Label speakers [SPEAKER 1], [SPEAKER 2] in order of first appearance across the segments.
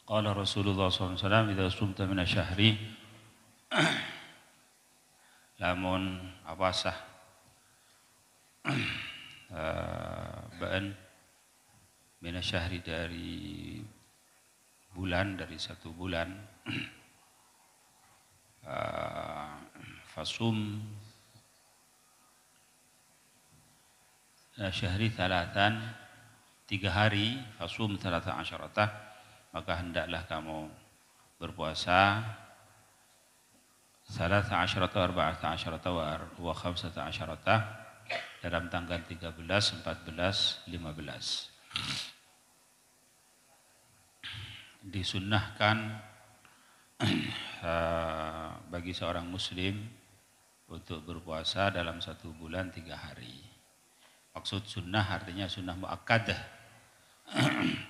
[SPEAKER 1] Qala Rasulullah SAW, idza sumta min asyahri, lamun apasah ba'an min asyahri dari bulan, dari satu bulan, fasum syahri thalathan, 3 hari, fasum thalatha asyaratah, maka hendaklah kamu berpuasa thalatha asyaratah, arba'atha asyaratah, wa khamsata asyaratah, dalam tanggal 13, 14, 15. Disunnahkan bagi seorang muslim untuk berpuasa dalam satu bulan 3 hari. Maksud sunnah artinya sunnah muakkadah.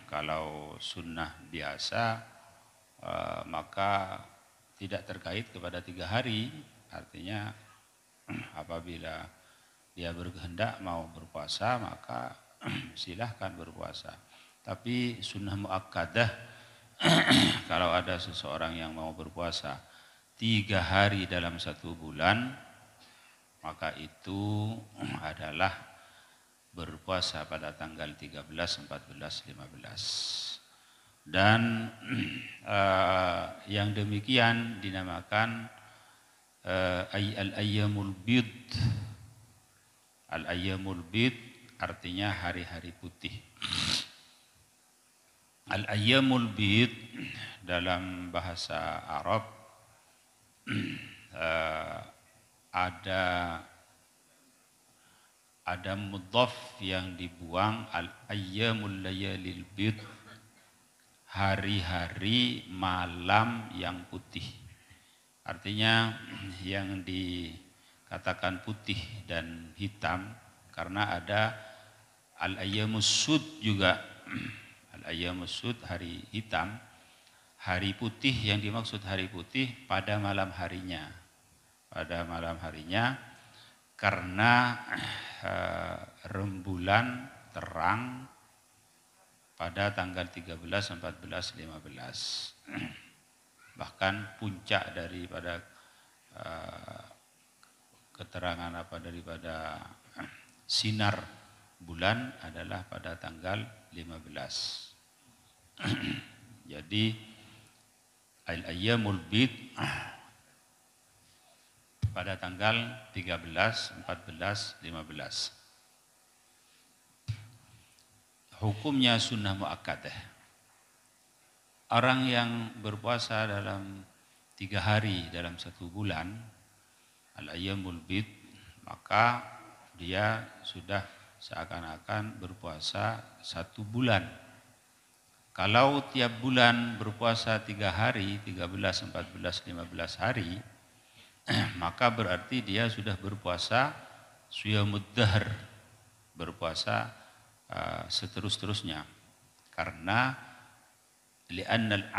[SPEAKER 1] Kalau sunnah biasa maka tidak terkait kepada 3 hari. Artinya apabila dia berkehendak mau berpuasa maka silahkan berpuasa. Tapi sunnah muakkadah, kalau ada seseorang yang mau berpuasa 3 hari dalam satu bulan, maka itu adalah berpuasa pada tanggal 13, 14, 15. Dan yang demikian dinamakan al-ayyamul bid. Al-ayyamul bid artinya hari-hari putih. Al-ayyamul bid dalam bahasa Arab ada mudhaf yang dibuang, al-ayyamul layalil bid, hari-hari malam yang putih. Artinya yang dikatakan putih dan hitam karena ada al-ayyamus sud juga. Al-ayyamus sud, hari hitam. Hari putih, yang dimaksud hari putih pada malam harinya. Pada malam harinya karena rembulan terang pada tanggal 13, 14, 15. Bahkan puncak daripada keterangan daripada sinar bulan adalah pada tanggal 15. Jadi al-ayyamul bid pada tanggal 13, 14, 15. Hukumnya sunnah muakkadah. Orang yang berpuasa dalam 3 hari dalam satu bulan, al-ayyamul bid, maka dia sudah seakan-akan berpuasa 1 bulan. Kalau tiap bulan berpuasa 3 hari, 13, 14, 15 hari, maka berarti dia sudah berpuasa siyamud dahr, berpuasa seterus-terusnya. Karena li'annal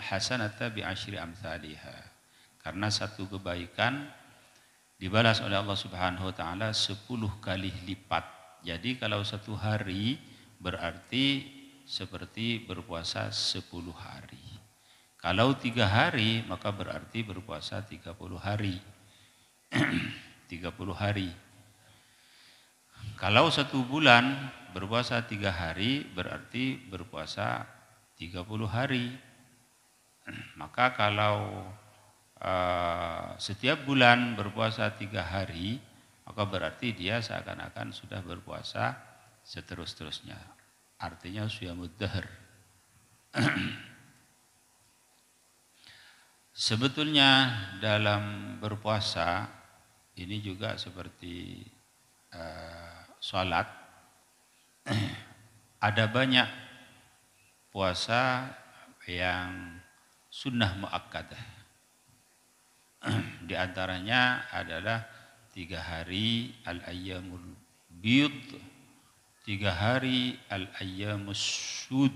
[SPEAKER 1] hasanata bi asyri amsalha. Karena satu kebaikan dibalas oleh Allah Subhanahu wa taala 10 kali lipat. Jadi kalau 1 hari berarti seperti berpuasa 10 hari. Kalau 3 hari maka berarti berpuasa 30 hari. 30 hari. Kalau 1 bulan berpuasa 3 hari berarti berpuasa 30 hari. Maka kalau setiap bulan berpuasa 3 hari, maka berarti dia seakan-akan sudah berpuasa seterus-terusnya. Artinya siyamud dahr. Sebetulnya dalam berpuasa ini juga seperti sholat, ada banyak puasa yang sunnah muakkadah. Di antaranya adalah 3 hari al-ayyamul bid, 3 hari al-ayyamus sud.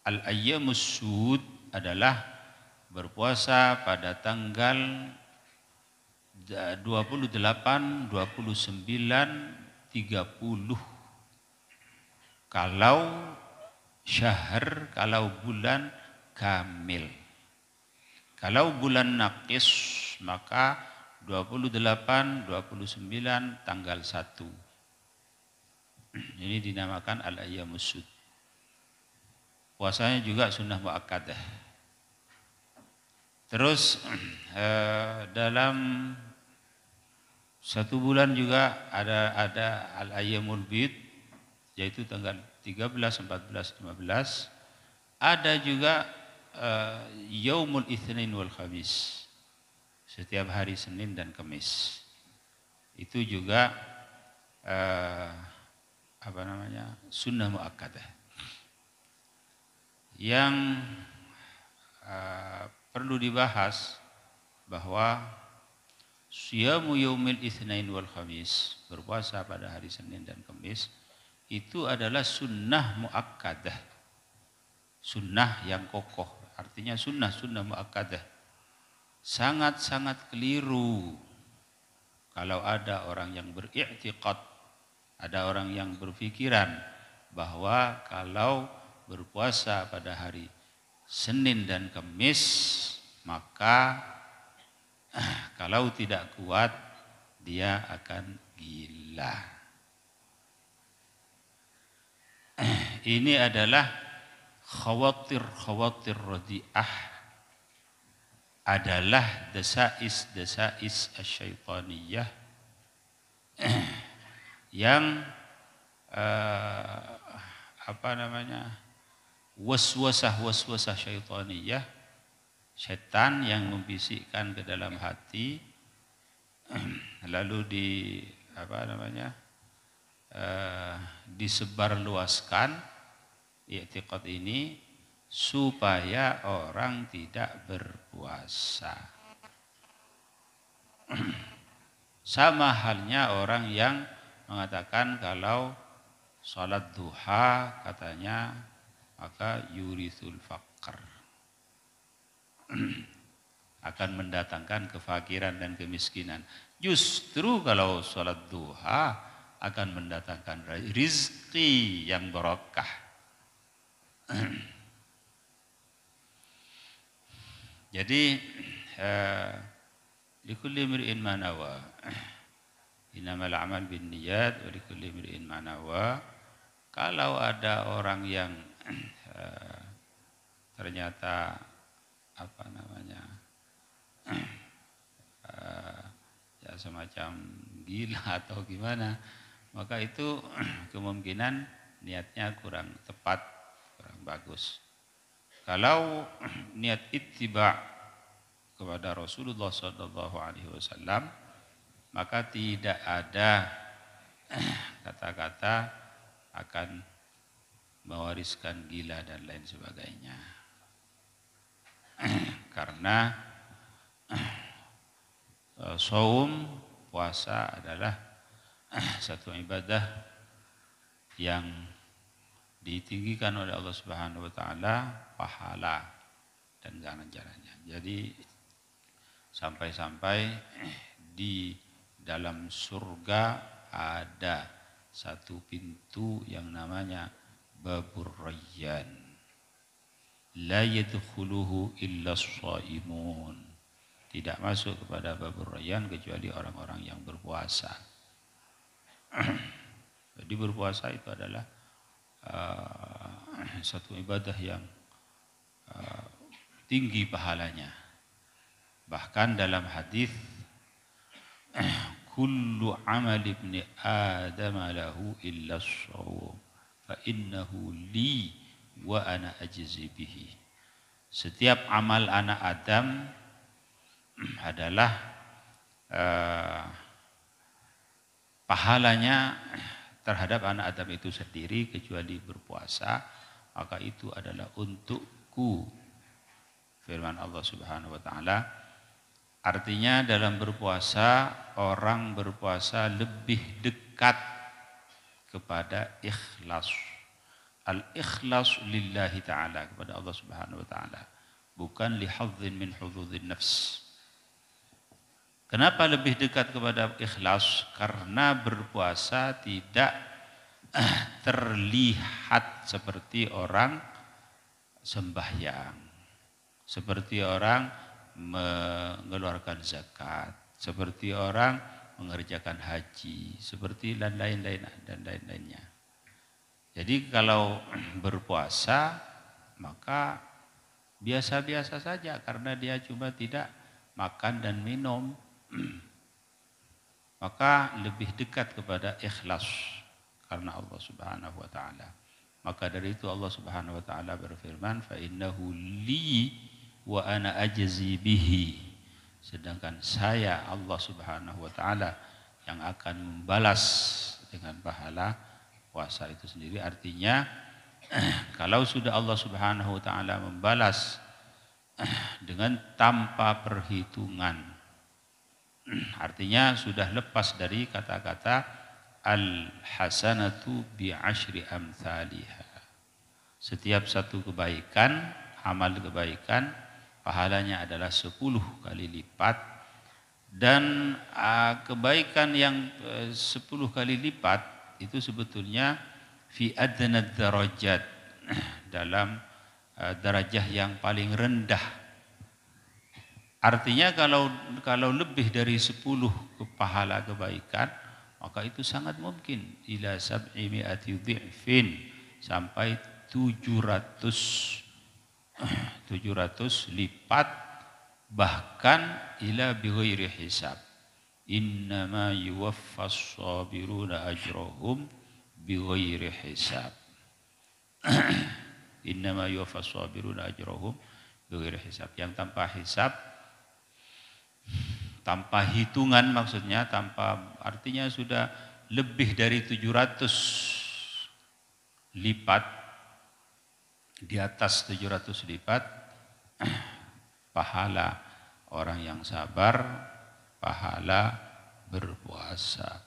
[SPEAKER 1] Al-ayyamus sud adalah berpuasa pada tanggal 28, 29, 30. Kalau syahr kalau bulan kamil. Kalau bulan naqis maka 28, 29 tanggal 1. Ini dinamakan al-ayyamus sud. Puasanya juga sunnah muakkadah. Terus dalam satu bulan juga ada al-ayyamul bid, yaitu tanggal 13, 14, 15. Ada juga yaumul itsnin wal khamis. Setiap hari Senin dan Kamis. Itu juga sunnah muakkadah. Yang perlu dibahas bahwa siyamu yaumil itsnain wal khamis, berpuasa pada hari Senin dan Kamis, itu adalah sunnah muakkadah. Sunnah yang kokoh, artinya sunnah muakkadah. Sangat-sangat keliru kalau ada orang yang beriktikad, ada orang yang berpikiran bahwa kalau berpuasa pada hari Senin dan Kamis, maka kalau tidak kuat dia akan gila. Ini adalah khawatir radi'ah, adalah desais asyaitaniyah yang waswasah syaitaniyah, setan yang membisikkan ke dalam hati, lalu disebarluaskan i'tiqad ini supaya orang tidak berpuasa. Sama halnya orang yang mengatakan kalau salat duha katanya maka yurithul faqr, akan mendatangkan kefakiran dan kemiskinan. Justru kalau salat duha akan mendatangkan rizki yang barokah. Jadi likulli imri'in ma nawa. Innamal a'mal binniyat wa likulli imri'in ma nawa. Kalau ada orang yang ternyata ya semacam gila atau gimana, maka itu kemungkinan niatnya kurang tepat, kurang bagus. Kalau niat ittiba kepada Rasulullah SAW, maka tidak ada kata-kata akan mewariskan gila dan lain sebagainya. Karena saum, puasa adalah satu ibadah yang ditinggikan oleh Allah Subhanahu wa taala pahala dan ganjarannya. Jadi sampai-sampai di dalam surga ada satu pintu yang namanya Babur Rayyan. La yadkhuluhu illa as-shaimun. Tidak masuk kepada Babur Rayyan kecuali orang-orang yang berpuasa. Jadi berpuasa itu adalah satu ibadah yang tinggi pahalanya. Bahkan dalam hadis kullu amal ibni adam lahu illa as-shaum fa innahu li wa ana ajzi bihi. Setiap amal anak Adam adalah pahalanya terhadap anak Adam itu sendiri kecuali berpuasa, maka itu adalah untukku. Firman Allah Subhanahu wa taala. Artinya dalam berpuasa, orang berpuasa lebih dekat kepada ikhlas. Al-ikhlas lillahi ta'ala, kepada Allah Subhanahu wa ta'ala. Bukan lihadzin min hudzudzin nafs. Kenapa lebih dekat kepada ikhlas? Karena berpuasa tidak terlihat seperti orang sembahyang, seperti orang mengeluarkan zakat, seperti orang mengerjakan haji, seperti dan lain-lainnya. Jadi kalau berpuasa maka biasa-biasa saja karena dia cuma tidak makan dan minum. Maka lebih dekat kepada ikhlas karena Allah Subhanahu wa taala. Maka dari itu Allah Subhanahu wa taala berfirman, "Fa innahu li wa ana ajzi bihi." Sedangkan saya Allah Subhanahu wa taala yang akan membalas dengan pahala puasa itu sendiri. Artinya kalau sudah Allah Subhanahu wa taala membalas dengan tanpa perhitungan, artinya sudah lepas dari kata-kata al-hasanatu bi'ashri amthaliha. Setiap satu kebaikan, amal kebaikan, pahalanya adalah 10 kali lipat. Dan kebaikan yang 10 kali lipat itu sebetulnya fi adnad darajat, dalam darajah yang paling rendah. Artinya kalau lebih dari 10 pahala kebaikan, maka itu sangat mungkin ila sab'i mi'ati dhi'fin, sampai 700 lipat, bahkan ila bighairi hisab. Innama yuwaffas sabiruna ajrahum bighairi hisab. Innama yuwaffas sabiruna ajrahum bighairi hisab, yang tanpa hisab, tanpa hitungan, maksudnya artinya sudah lebih dari 700 lipat, di atas 700 lipat pahala orang yang sabar, pahala berpuasa.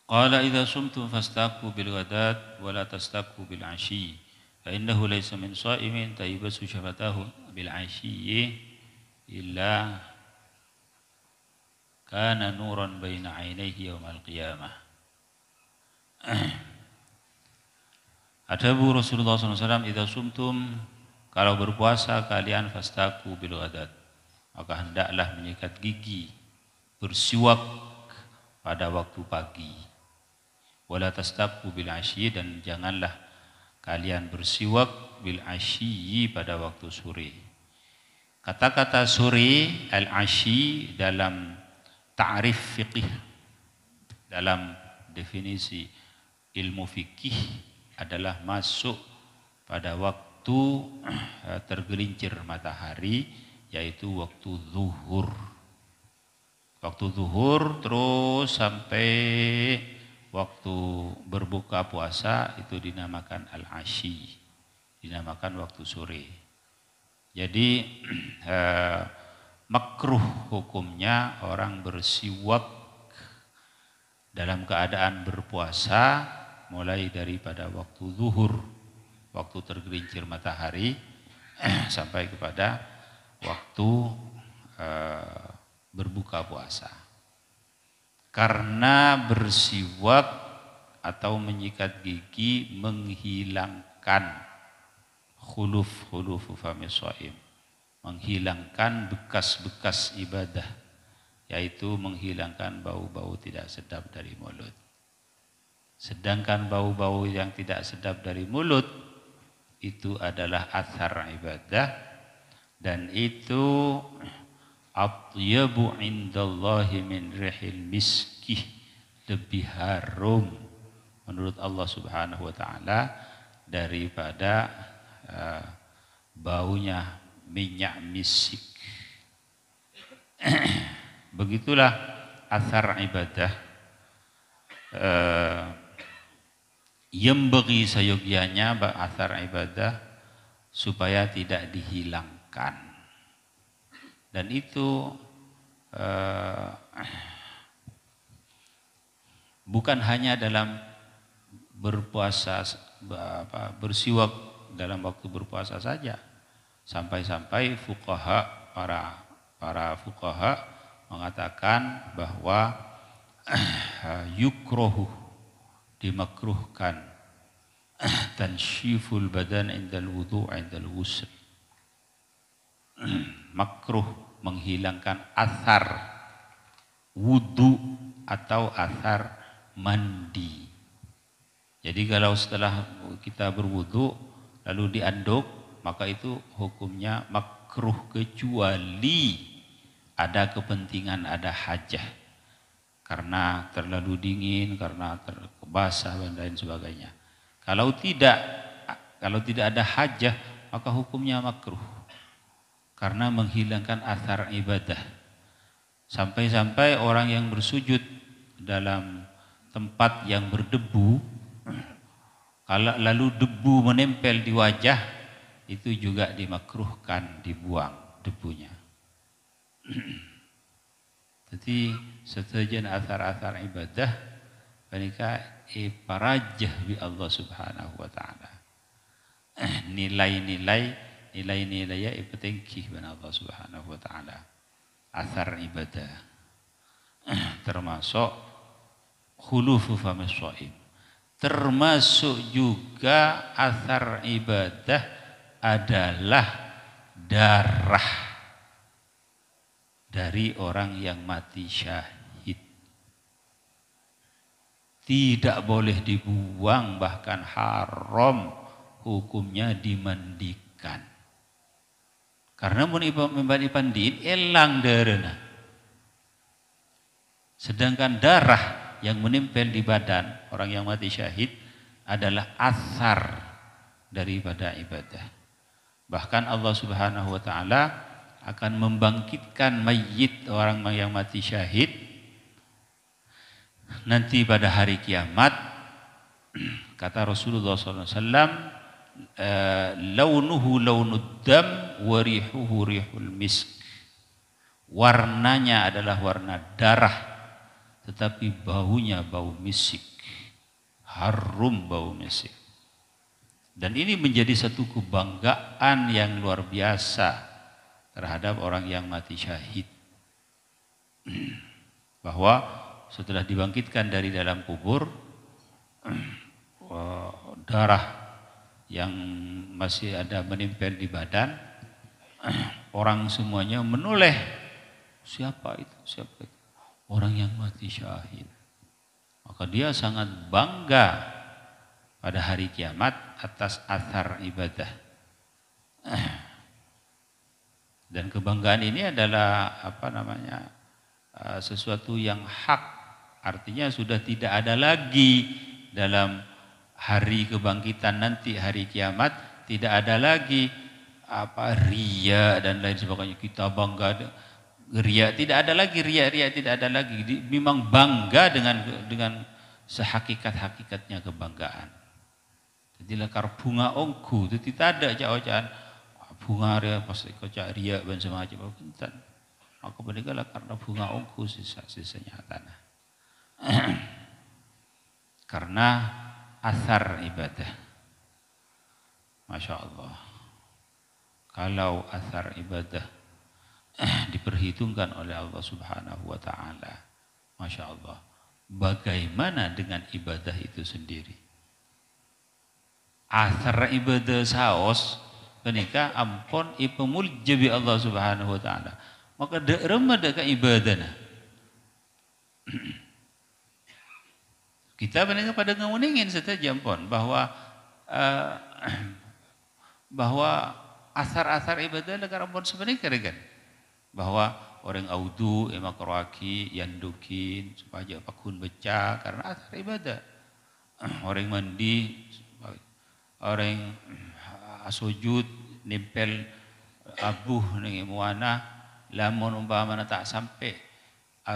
[SPEAKER 1] Qala idza sumtum fastaqu bil ghadat wa la tastaqu bil 'ashyi fa innahu laysa min sha'imin tayyibasu syafatahu bil 'ashyi illa kana nuran baina 'ainaihi yaumal qiyamah. Adabu Rasulullah SAW, idza sumtum, kalau berpuasa kalian fastaqu bil ghadat, maka hendaklah menyikat gigi, bersiwak pada waktu pagi. Wala tastaqu bil 'ashyi, dan janganlah kalian bersiwak bil 'ashyi pada waktu sore. Kata-kata sore, al-'ashyi, dalam ta'rif fiqih, dalam definisi ilmu fikih, adalah masuk pada waktu tergelincir matahari, yaitu waktu zuhur. Waktu zuhur terus sampai waktu berbuka puasa itu dinamakan al-'ashyi, dinamakan waktu sore. Jadi makruh hukumnya orang bersiwak dalam keadaan berpuasa mulai daripada waktu zuhur, waktu tergelincir matahari, sampai kepada waktu berbuka puasa. Karena bersiwak atau menyikat gigi menghilangkan khuluf famis shaim, menghilangkan bekas-bekas ibadah, yaitu menghilangkan bau-bau tidak sedap dari mulut. Sedangkan bau-bau yang tidak sedap dari mulut itu adalah athar ibadah, dan itu atyabu indallahi min rihil miski, lebih harum menurut Allah Subhanahu wa taala daripada baunya minyak misik. Begitulah athar ibadah yang bagi sayogianya athar ibadah supaya tidak dihilangkan. Dan itu bukan hanya dalam berpuasa bersiwak dalam waktu berpuasa saja. Sampai-sampai para fuqaha mengatakan bahwa yukrohu, dimakruhkan, tanshiful badan indal wudu' indal ghusl, makruh menghilangkan athar wudu atau athar mandi. Jadi kalau setelah kita berwudu lalu dianduk, maka itu hukumnya makruh kecuali ada kepentingan, ada hajah. Karena terlalu dingin, karena basah dan lain sebagainya. Kalau tidak ada hajah, maka hukumnya makruh. Karena menghilangkan athar ibadah. Sampai-sampai orang yang bersujud dalam tempat yang berdebu, kalau lalu debu menempel di wajah, itu juga dimakruhkan dibuang debunya. Jadi setujuan athar-athar ibadah mereka iparajah bi Allah Subhanahu wa taala. Nilai-nilai ya ipetengkih ban Allah Subhanahu wa taala. Athar ibadah termasuk khulufu famis shaim. Termasuk juga athar ibadah adalah darah dari orang yang mati syahid. Tidak boleh dibuang, bahkan haram hukumnya dimandikan. Karena mun membali pandin elang darana. Sedangkan darah yang menempel di badan orang yang mati syahid adalah asar daripada ibadah. Bahkan Allah Subhanahu wa taala akan membangkitkan mayit orang yang mati syahid nanti pada hari kiamat. Kata Rasulullah SAW, launuhu launud dam wa rihuhu rihul misk. Warnanya adalah warna darah, tetapi baunya bau misik, harum bau misik. Dan ini menjadi satu kebanggaan yang luar biasa terhadap orang yang mati syahid. Bahwa setelah dibangkitkan dari dalam kubur, darah yang masih ada menempel di badan, orang semuanya menoleh. Siapa itu? Siapa itu? Orang yang mati syahid. Maka dia sangat bangga pada hari kiamat atas athar ibadah. Dan kebanggaan ini adalah sesuatu yang hak. Artinya sudah tidak ada lagi dalam hari kebangkitan nanti, hari kiamat, tidak ada lagi riya dan lain sebagainya. Kita bangga riya, tidak ada lagi riya tidak ada lagi. Memang bangga dengan sehakikat-hakikatnya kebanggaan. Jadi lekar bunga ongku itu tidak ada cak-cakan bunga riya pasti kocak riya dan semacam apa. Maka meninggal karena bunga ongku sisanya tanah. Karena athar ibadah. Masya Allah. Kalau athar ibadah diperhitungkan oleh Allah Subhanahu wa taala, Masya Allah, bagaimana dengan ibadah itu sendiri? Athar ibadah saos kenika ampun ipemulja bi Allah Subhanahu wa taala, maka remah ke ibadahna. Kita benar pada nguningin saja ampun bahwa asar-asar ibadah negara ampun sebenarnya kan bahwa orang audu emak roaki yandukin supaya pakun beca karena asar ibadah. Orang mandi, orang sujud nempel abuh ning muana lamun umpamana tak sampai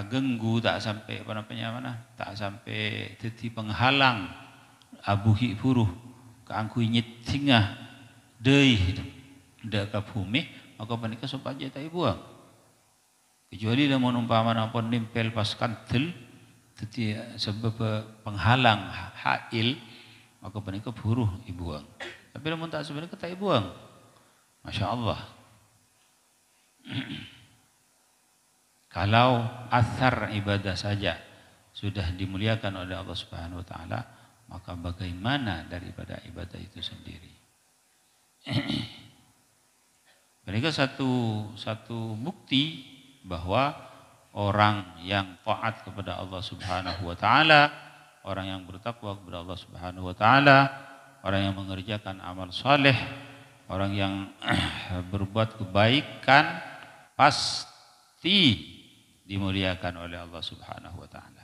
[SPEAKER 1] genggu, tak sampai tak sampai teti penghalang abuhi buruh keangkui nyetingah deui dak ka bumi, maka panika supaya tak buang. Kecuali lamun umpamana pun nempel pas kantel sebab penghalang hail maka penikah buruh ibuang. Tapi namun tak sebenarnya tak ibuang. Masya Allah. Kalau athar ibadah saja sudah dimuliakan oleh Allah Subhanahu wa taala, maka bagaimana daripada ibadah itu sendiri? Mereka satu bukti bahwa orang yang taat kepada Allah Subhanahu wa taala, orang yang bertakwa kepada Allah Subhanahu wa taala, orang yang mengerjakan amal saleh, orang yang berbuat kebaikan pasti dimuliakan oleh Allah Subhanahu wa taala.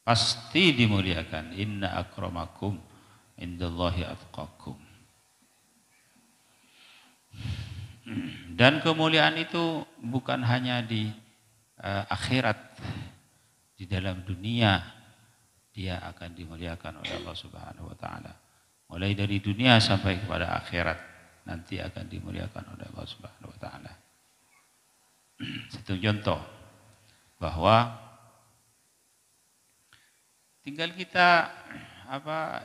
[SPEAKER 1] Pasti dimuliakan. Inna akramakum indallahi atqakum. Dan kemuliaan itu bukan hanya di akhirat, di dalam dunia dia akan dimuliakan oleh Allah Subhanahu wa taala. Mulai dari dunia sampai kepada akhirat nanti akan dimuliakan oleh Allah Subhanahu wa taala. Satu contoh bahwa tinggal kita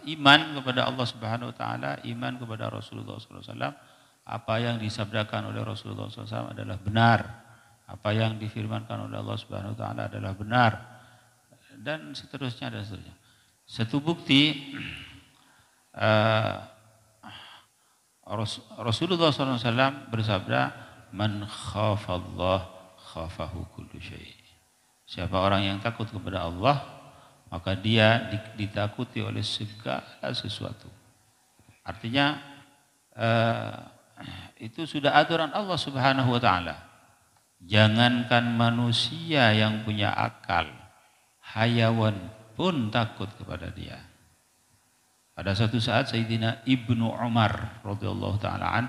[SPEAKER 1] iman kepada Allah Subhanahu wa taala, iman kepada Rasulullah sallallahu alaihi wasallam. Apa yang disabdakan oleh Rasulullah SAW adalah benar. Apa yang difirmankan oleh Allah Subhanahu wa taala adalah benar. Dan seterusnya dan seterusnya. Satu bukti Rasulullah SAW bersabda, "Man khafallah khafahu kullu syai'." Siapa orang yang takut kepada Allah, maka dia ditakuti oleh segala sesuatu. Artinya itu sudah aturan Allah Subhanahu wa taala. Jangankan manusia yang punya akal, hayawan pun takut kepada dia. Pada suatu saat Sayyidina Ibnu Umar radhiyallahu taala an,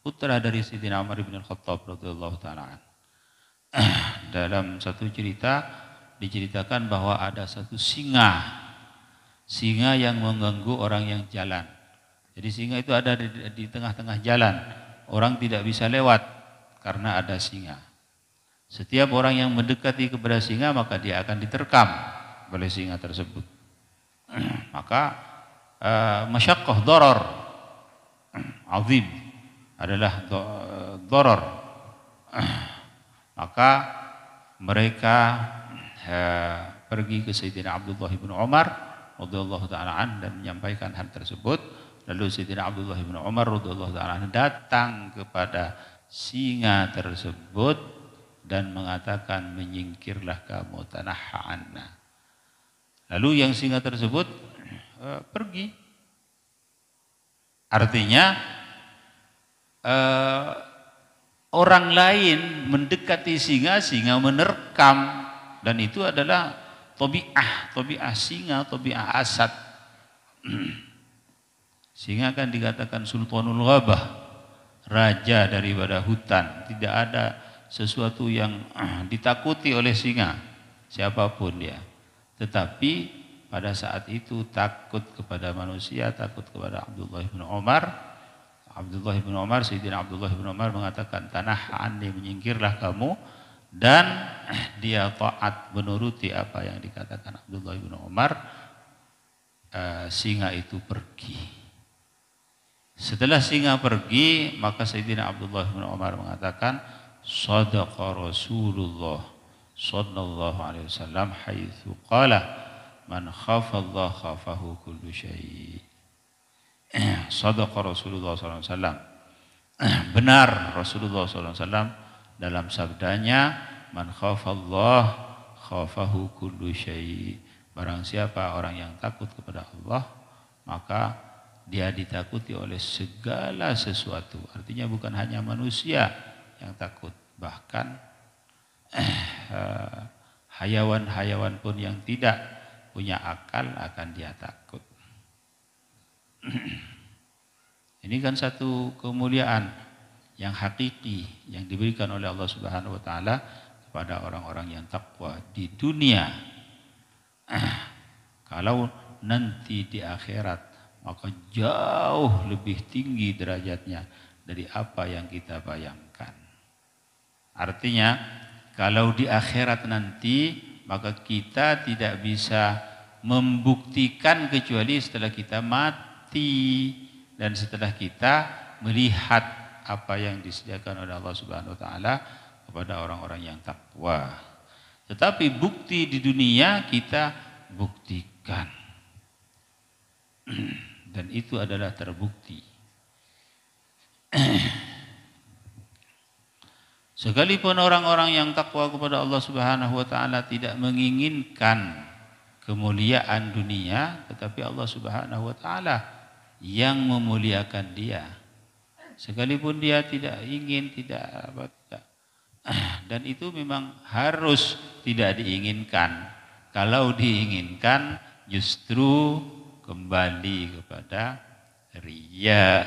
[SPEAKER 1] putra dari Sayyidina Umar bin Khattab radhiyallahu taala an. Dalam satu cerita diceritakan bahwa ada satu singa yang mengganggu orang yang jalan. Jadi singa itu ada di tengah-tengah jalan. Orang tidak bisa lewat karena ada singa. Setiap orang yang mendekati kepada singa maka dia akan diterkam oleh singa tersebut. Maka masyaqqah darar azim adalah darar. Maka mereka pergi ke Sayyidina Abdullah bin Umar radhiyallahu taala an dan menyampaikan hal tersebut. Lalu Sayyidina Abdullah bin Umar radhiyallahu taala datang kepada singa tersebut dan mengatakan, "Menyingkirlah kamu, tanahha anna." Lalu yang singa tersebut pergi. Artinya orang lain mendekati singa menerkam, dan itu adalah tabi'ah singa, tabi'ah asad. Singa kan dikatakan sultanul ghabah, raja daripada hutan. Tidak ada sesuatu yang ditakuti oleh singa, siapapun dia. Tetapi pada saat itu takut kepada manusia, takut kepada Abdullah bin Umar. Sayyidina Abdullah bin Umar mengatakan, "Tanah anni, menyingkirlah kamu." Dan dia taat menuruti apa yang dikatakan Abdullah bin Umar. Singa itu pergi. Setelah singa pergi, maka Sayyidina Abdullah bin Umar mengatakan, "Shadaqa Rasulullah sallallahu alaihi wasallam haitsu qala, man khafa Allah khafahu kullu syai'." Shadaqa Rasulullah sallallahu alaihi wasallam. Benar Rasulullah sallallahu alaihi wasallam dalam sabdanya, "Man khafa Allah khafahu kullu syai'." Barang siapa orang yang takut kepada Allah, maka dia ditakuti oleh segala sesuatu. Artinya bukan hanya manusia yang takut, bahkan hayawan-hayawan pun yang tidak punya akal akan dia takut. Ini kan satu kemuliaan yang hakiki yang diberikan oleh Allah Subhanahu wa taala kepada orang-orang yang takwa di dunia. Kalau nanti di akhirat maka jauh lebih tinggi derajatnya dari apa yang kita bayangkan. Artinya kalau di akhirat nanti maka kita tidak bisa membuktikan kecuali setelah kita mati dan setelah kita melihat apa yang disediakan oleh Allah Subhanahu wa taala kepada orang-orang yang takwa. Tetapi bukti di dunia kita buktikan. Dan itu adalah terbukti. Sekalipun orang-orang yang takwa kepada Allah Subhanahu wa taala tidak menginginkan kemuliaan dunia, tetapi Allah Subhanahu wa taala yang memuliakan dia. Sekalipun dia tidak ingin, tidak. Dan itu memang harus tidak diinginkan. Kalau diinginkan justru kembali kepada riya.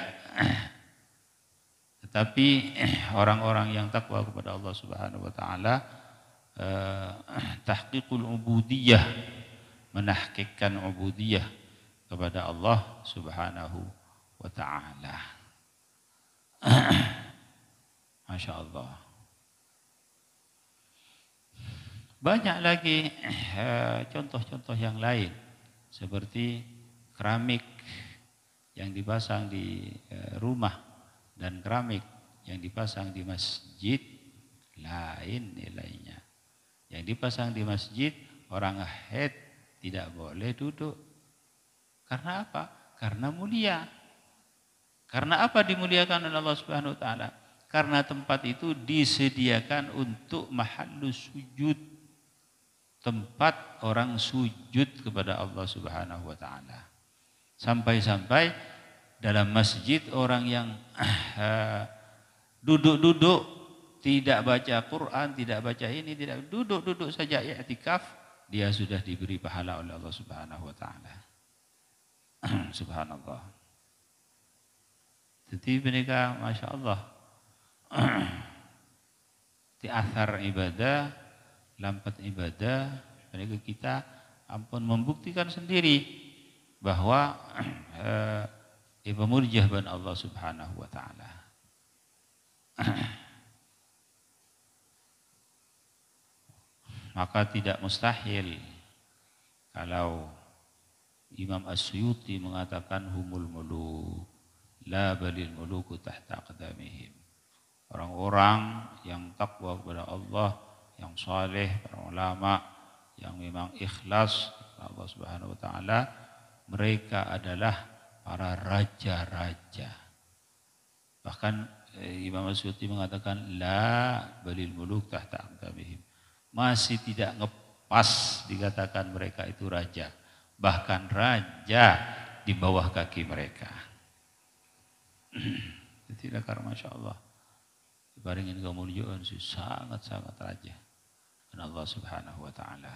[SPEAKER 1] Tetapi orang-orang yang takwa kepada Allah Subhanahu wa taala tahqiqul ubudiyah, menahqiqkan ubudiyah kepada Allah Subhanahu wa taala. Masya Allah. Banyak lagi contoh-contoh yang lain seperti keramik yang dipasang di rumah dan keramik yang dipasang di masjid lain nilainya. Yang dipasang di masjid orang haid tidak boleh duduk. Karena apa? Karena mulia. Karena apa dimuliakan oleh Allah Subhanahu wa taala? Karena tempat itu disediakan untuk mahallus sujud. Tempat orang sujud kepada Allah Subhanahu wa taala. Sampai-sampai dalam masjid orang yang duduk-duduk tidak baca Quran, tidak baca ini, tidak duduk-duduk saja i'tikaf, dia sudah diberi pahala oleh Allah Subhanahu wa taala. Subhanallah. Jadi mereka Masya Allah di athar ibadah, lampat ibadah, mereka kita ampun membuktikan sendiri bahwa pemurjahan Allah Subhanahu wa taala. Maka tidak mustahil kalau Imam As-Suyuti mengatakan humul muluk la balil muluku tahta aqdamihim. Orang-orang yang takwa kepada Allah, yang saleh, para ulama yang memang ikhlas kepada Allah Subhanahu wa taala, mereka adalah para raja-raja. Bahkan Imam As-Suyuti mengatakan la balil muluk tahta aqdamihim. Masih tidak ngepas dikatakan mereka itu raja. Bahkan raja di bawah kaki mereka. Tidak karena Masya Allah. Dibaringin kemuliaan sih sangat-sangat raja. Dan Allah Subhanahu wa ta'ala.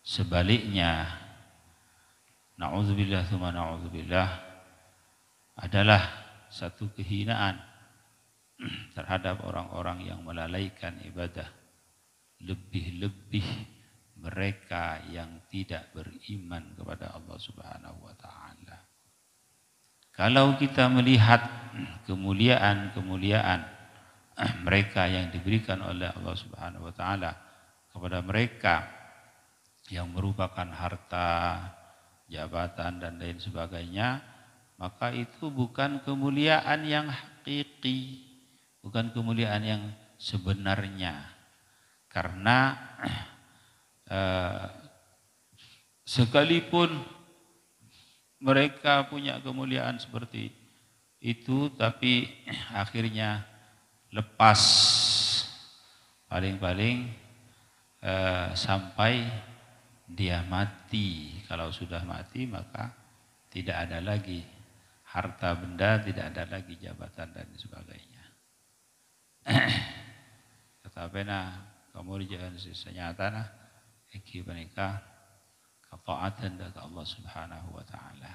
[SPEAKER 1] Sebaliknya, na'udzubillah thumma na'udzubillah, adalah satu kehinaan terhadap orang-orang yang melalaikan ibadah. Lebih-lebih mereka yang tidak beriman kepada Allah Subhanahu wa ta'ala. Kalau kita melihat kemuliaan-kemuliaan mereka yang diberikan oleh Allah Subhanahu wa ta'ala kepada mereka yang merupakan harta, jabatan dan lain sebagainya, maka itu bukan kemuliaan yang hakiki, bukan kemuliaan yang sebenarnya. Karena sekalipun mereka punya kemuliaan seperti itu, tapi akhirnya lepas, paling-paling sampai dia mati. Kalau sudah mati maka tidak ada lagi harta benda, tidak ada lagi jabatan dan sebagainya. Tetapi kamu jangan senyata iki menikah ketaatan dari Allah Subhanahu wa ta'ala.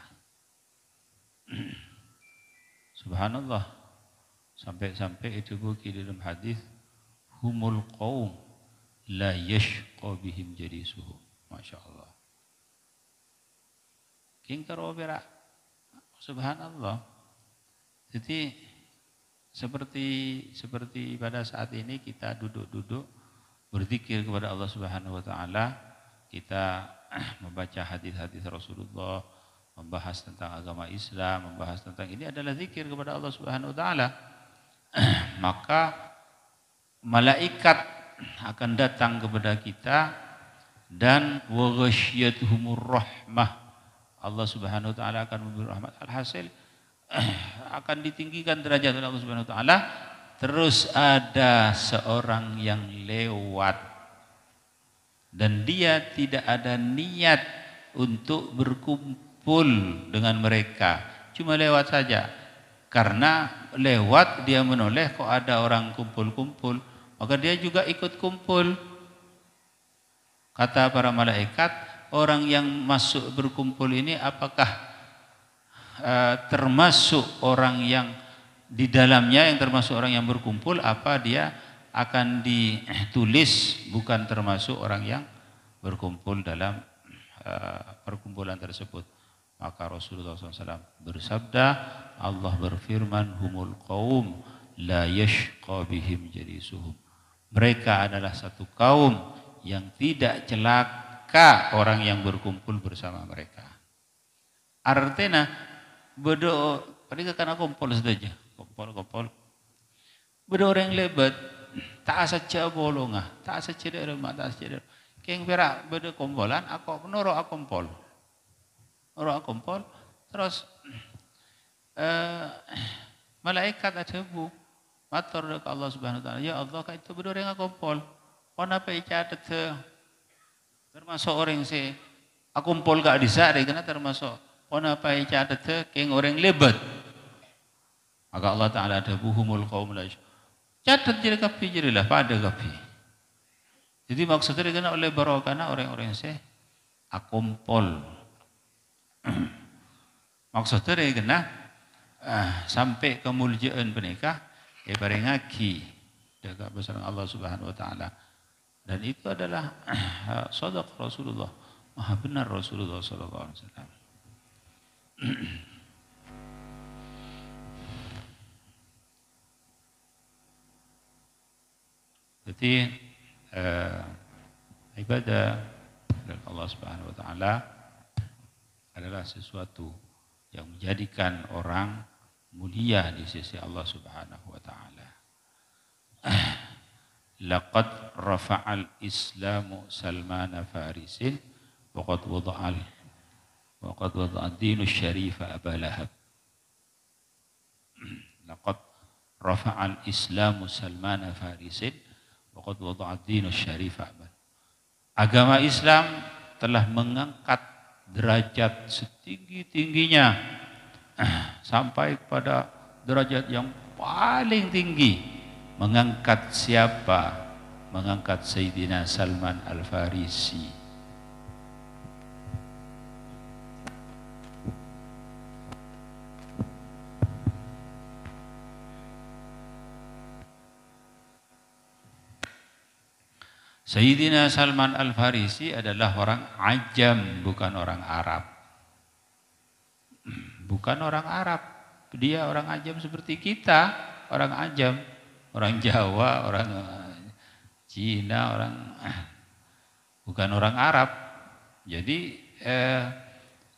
[SPEAKER 1] Subhanallah, sampai itu buki dalam hadis humul qaum la yashqa bihim jalisuhum. Masya Allah. Kingkar obera. Subhanallah. Jadi seperti pada saat ini kita duduk-duduk berzikir kepada Allah Subhanahu wa taala, kita membaca hadis-hadis Rasulullah, membahas tentang agama Islam, membahas tentang ini adalah zikir kepada Allah Subhanahu wa taala. Maka malaikat akan datang kepada kita dan wa ghasyiyatuhumur rahmah. Allah Subhanahu wa taala akan memberi rahmat. Alhasil akan ditinggikan derajat oleh Allah Subhanahu wa taala. Terus ada seorang yang lewat dan dia tidak ada niat untuk berkumpul dengan mereka, cuma lewat saja. Karena lewat dia menoleh kok ada orang kumpul-kumpul, maka dia juga ikut kumpul. Kata para malaikat, orang yang masuk berkumpul ini apakah termasuk orang yang di dalamnya, yang termasuk orang yang berkumpul, apa dia akan ditulis bukan termasuk orang yang berkumpul dalam perkumpulan tersebut. Maka Rasulullah SAW bersabda, Allah berfirman, humul qaum la yashqa bihim jalisuhum. Mereka adalah satu kaum yang tidak celaka orang yang berkumpul bersama mereka. Artinya berdoa, mereka kan kumpul saja, kumpul. Berdoa orang lebat, tak saja bolongah, tak saja rumah, tak saja. Keng perak beda kumpulan, aku menurut aku kumpul. Terus malaikat ada bu, matur ke Allah Subhanahu wa taala, ya Allah, kan itu beda orang kumpul. Kenapa icatat termasuk orang si aku kumpul gak disari, karena termasuk kenapa icatat keng orang lebat. Maka Allah Ta'ala ada buhumul qaum la catat jadi kapi jadilah pada kapi. Jadi maksudnya kena oleh barokana orang-orang yang akumpul. Maksudnya kena sampai kemuliaan penikah barengaki dekat bersama Allah Subhanahu wa taala. Dan itu adalah shadaq Rasulullah, maha benar Rasulullah sallallahu alaihi wasallam. Jadi ibadah kepada Allah Subhanahu wa taala adalah sesuatu yang menjadikan orang mulia di sisi Allah Subhanahu wa taala. Laqad rafa'al Islamu Salman Farisin wa qad wada'a ad-dinu syarifa Aba Lahab. Laqad rafa'al Islamu Salman Farisin wa qad wada'a ad-dinu syarifa Aba. Agama Islam telah mengangkat derajat setinggi-tingginya sampai pada derajat yang paling tinggi. Mengangkat siapa? Mengangkat Sayyidina Salman Al-Farisi. Sayyidina Salman Al-Farisi adalah orang Ajam, bukan orang Arab. Bukan orang Arab. Dia orang Ajam seperti kita, orang Ajam. Orang Jawa, orang Cina, bukan orang Arab. Jadi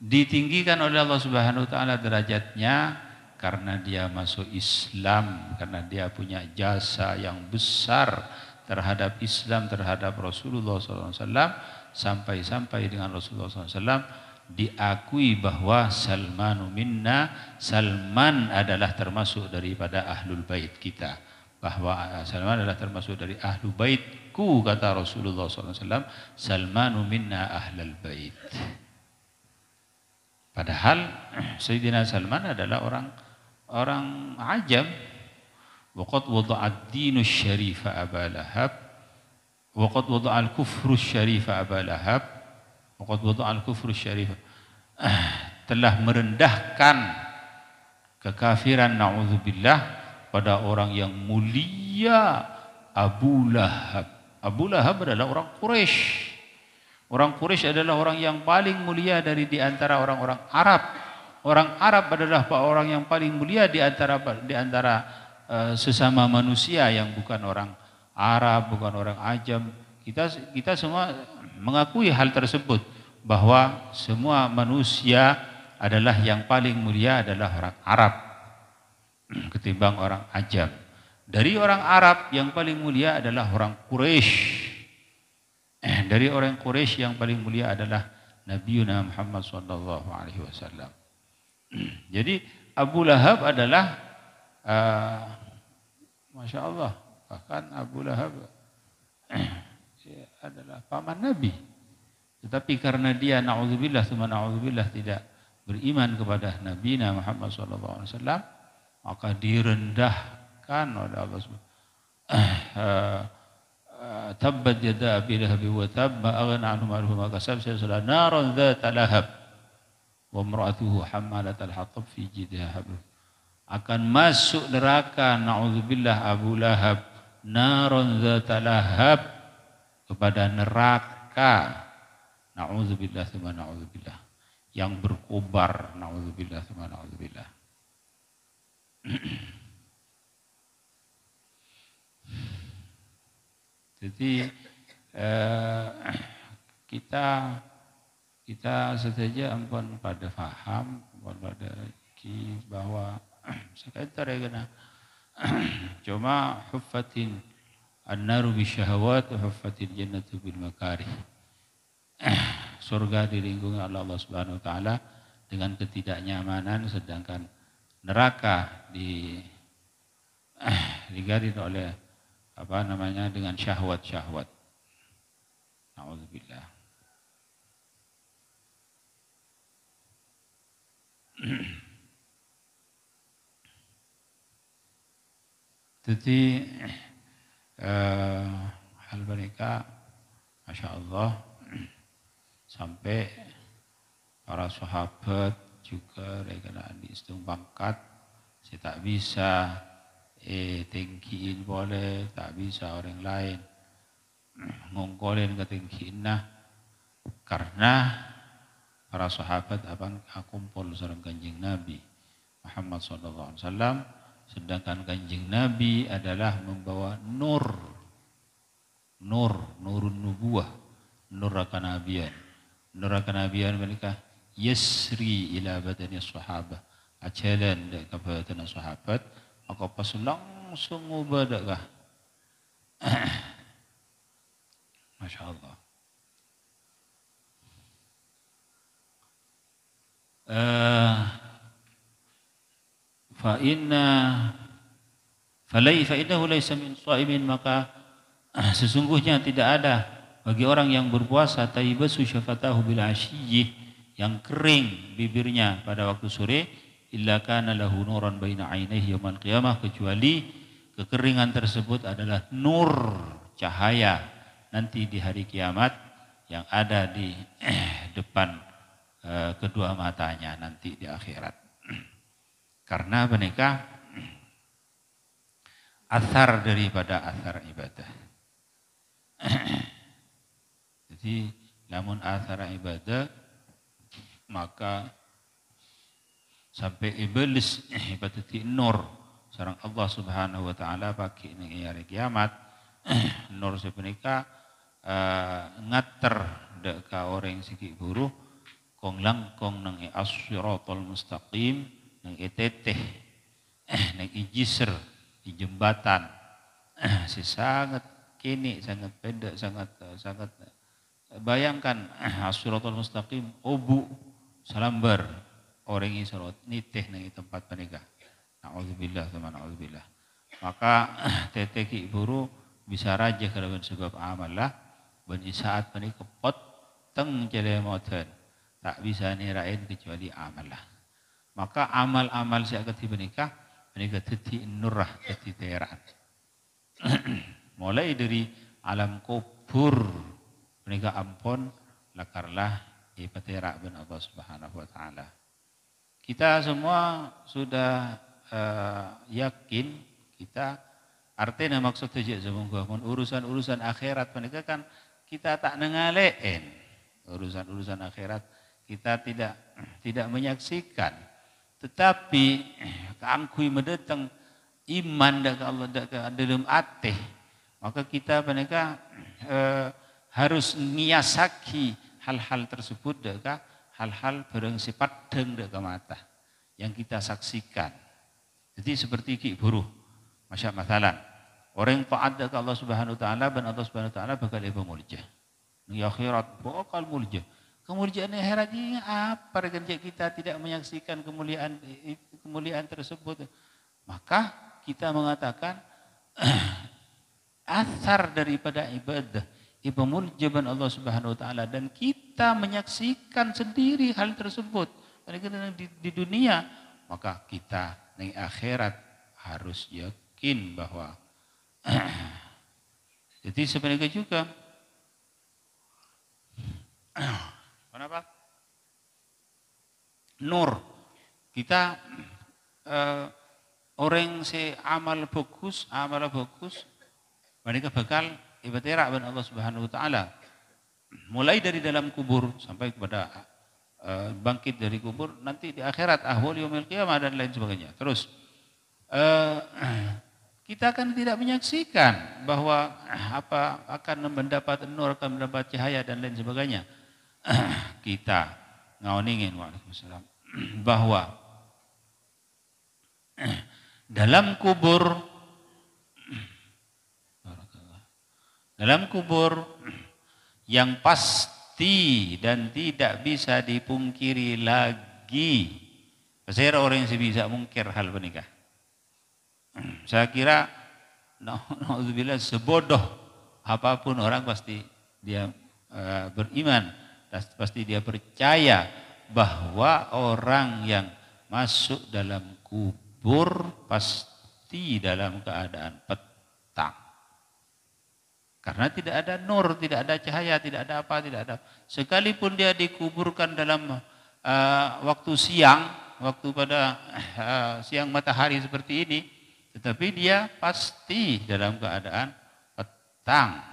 [SPEAKER 1] ditinggikan oleh Allah Subhanahu wa taala derajatnya karena dia masuk Islam, karena dia punya jasa yang besar terhadap Islam, terhadap Rasulullah SAW, sampai dengan Rasulullah SAW diakui bahwa Salmanu minna, Salman adalah termasuk daripada ahlul bait kita. Bahwa Salman adalah termasuk dari ahlu baitku, kata Rasulullah SAW, Salmanu minna ahlul bait. Padahal Sayyidina Salman adalah orang Ajam. Waqad wada'a ad-dinu syarifa Aba Lahab, waqad wada'a al-kufru syarifa Aba Lahab, waqad wada'a al-kufru syarifa, telah merendahkan kekafiran, na'udzubillah, pada orang yang mulia, Abu Lahab. Abu Lahab adalah orang Quraisy. Orang Quraisy adalah orang yang paling mulia dari di antara orang-orang Arab. Orang Arab adalah orang yang paling mulia di antara sesama manusia yang bukan orang Arab, bukan orang Ajam. Kita semua mengakui hal tersebut bahwa semua manusia adalah yang paling mulia adalah orang Arab ketimbang orang Ajam. Dari orang Arab yang paling mulia adalah orang Quraisy. Dari orang Quraisy yang paling mulia adalah Nabiuna Muhammad sallallahu alaihi wasallam. Jadi Abu Lahab adalah Masya Allah, bahkan Abu Lahab adalah paman Nabi. Tetapi karena dia na'udzubillah tsumma na'udzubillah tidak beriman kepada Nabi Muhammad SAW, maka direndahkan oleh Allah Subhanahu. Tabbat yada abi lahab wa tab ma aghna anhu ma'luhu ma kasab sayasla naran dzata lahab wa imra'atuhu hammalatal hatab fi jidha hablum. Akan masuk neraka na'udzubillah Abu Lahab naran dzata lahab, kepada neraka na'udzubillah tsumma na'udzubillah, yang berkobar na'udzubillah tsumma na'udzubillah. Jadi kita saja ampun pada faham pada bahwa sekitar ya kena cuma huffatin an-naru bisyahawat wa huffatil jannatu bil makarih. Surga dilingkungi oleh Allah Subhanahu wa taala dengan ketidaknyamanan, sedangkan neraka digarin oleh dengan syahwat-syahwat. Nauzubillah. Jadi hal mereka Masya Allah sampai para sahabat juga rekanaan diistung pangkat, saya tak bisa tinggiin boleh, tak bisa orang lain ngongkolin ke tinggiin karena para sahabat abang kumpul sareng Kanjeng Nabi Muhammad SAW. Sedangkan Kanjeng Nabi adalah membawa nurun nubuwah, nur akanabian. Nur akanabian mereka yasri ila badani sahabat, ajalan kepada sahabat, maka pas langsung ubadakah. Masya Allah. Fa'innahu laysa min sha'imin, maka sesungguhnya tidak ada bagi orang yang berpuasa tayyibasu syafatahu bil asyiyyi, yang kering bibirnya pada waktu sore, illa kana lahu nuran baina ainaihi yaumil qiyamah, kecuali kekeringan tersebut adalah nur, cahaya nanti di hari kiamat yang ada di depan kedua matanya nanti di akhirat. Karena mereka asar daripada asar ibadah. Jadi namun asar ibadah, maka sampai iblis ibadati nur sareng Allah Subhanahu wa taala pakai ning hari kiamat nur sepenika ngater dek ka orang sikik buruh kong langkong nang as-siratal mustaqim, nang eteteh nang ijisr di jembatan si sangat kini, sangat pendek, sangat bayangkan as-siratal mustaqim obu salambar orang ini salat niteh nang tempat mereka. Nauzubillah teman nauzubillah. Maka teteh ki buru bisa raja kalau sebab amal lah ben saat menika poteng jele moten tak bisa nirain kecuali amal lah. Maka amal-amal sak ketiba menika teti nurah teti teran. Mulai dari alam kubur menika ampun lakarlah ipaterak ben Allah Subhanahu wa taala. Kita semua sudah yakin, kita artinya maksud saja semoga urusan-urusan akhirat menika kan kita tak nengaleen. Urusan-urusan akhirat kita tidak menyaksikan. Tetapi keangkui mendatang iman dak Allah dak dalam ateh, maka kita mereka harus ngiasaki hal-hal tersebut deka hal-hal bersifat deng deka mata yang kita saksikan. Jadi seperti ki buruh, masya masalan orang yang taat deka Allah Subhanahu Wa Taala dan Allah Subhanahu Wa Taala bakal ibu muljah, di akhirat bakal muljah. Kemuliaan akhirat ini apa kerja kita tidak menyaksikan kemuliaan tersebut, maka kita mengatakan asar daripada ibadah ibamuljaban Allah Subhanahu Wa Taala dan kita menyaksikan sendiri hal tersebut di dunia, maka kita di akhirat harus yakin bahwa jadi sebenarnya juga kenapa nur kita orang amal bagus mereka bakal ibadah kepada Allah Subhanahu Wa Taala mulai dari dalam kubur sampai kepada bangkit dari kubur nanti di akhirat ahwal yaumil qiyamah dan lain sebagainya. Terus kita akan tidak menyaksikan bahwa apa akan mendapat nur, akan mendapat cahaya dan lain sebagainya. Kita ngaoningin waalaikumsalam bahwa dalam kubur yang pasti dan tidak bisa dipungkiri lagi. Saya orang yang bisa mungkir hal menikah. Saya kira na'udzubillah sebodoh apapun orang pasti dia beriman. Pasti dia percaya bahwa orang yang masuk dalam kubur pasti dalam keadaan petang. Karena tidak ada nur, tidak ada cahaya, tidak ada apa, tidak ada. Sekalipun dia dikuburkan dalam waktu siang, waktu pada siang matahari seperti ini, tetapi dia pasti dalam keadaan petang.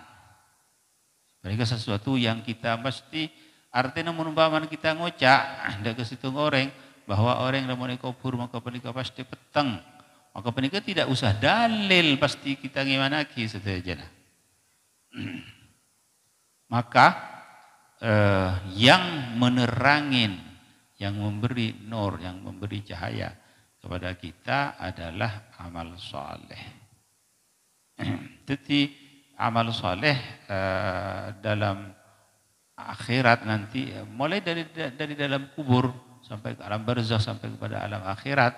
[SPEAKER 1] Mereka sesuatu yang kita mesti artinya menumpaman kita ngocak ada ke situ goreng bahwa orang yang mau kubur maka penikah pasti petang. Maka penikah tidak usah dalil pasti kita gimana ki saja. Maka yang menerangin, yang memberi nur, yang memberi cahaya kepada kita adalah amal soleh. Jadi amal soleh dalam akhirat nanti mulai dari dalam kubur sampai ke alam barzakh sampai kepada alam akhirat,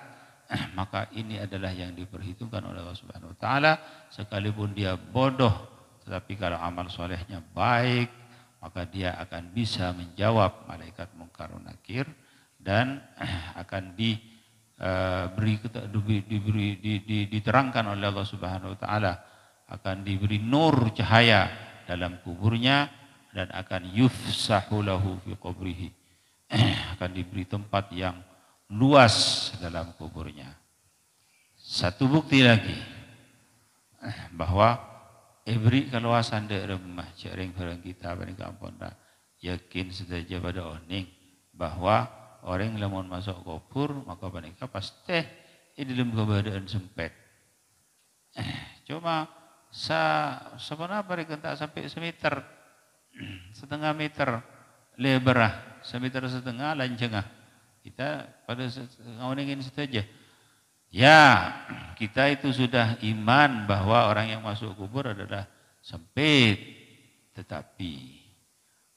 [SPEAKER 1] maka ini adalah yang diperhitungkan oleh Allah Subhanahu Wa Taala. Sekalipun dia bodoh, tetapi kalau amal solehnya baik, maka dia akan bisa menjawab malaikat mungkar nakir dan akan diterangkan oleh Allah Subhanahu Wa Taala, akan diberi nur cahaya dalam kuburnya dan akan yufsahu lahu fi qabrihi, akan diberi tempat yang luas dalam kuburnya. Satu bukti lagi bahwa beri keluasan de rumah jaring barang kita barang kampung dah yakin saja pada oning bahwa orang yang lamun masuk kubur maka mereka pasti di dalam keadaan sempit. Cuma sebenarnya mereka tak sampai semeter, setengah meter lebar, semeter setengah lancengah. Kita pada ngawangin saja. Ya, kita itu sudah iman bahwa orang yang masuk kubur adalah sempit. Tetapi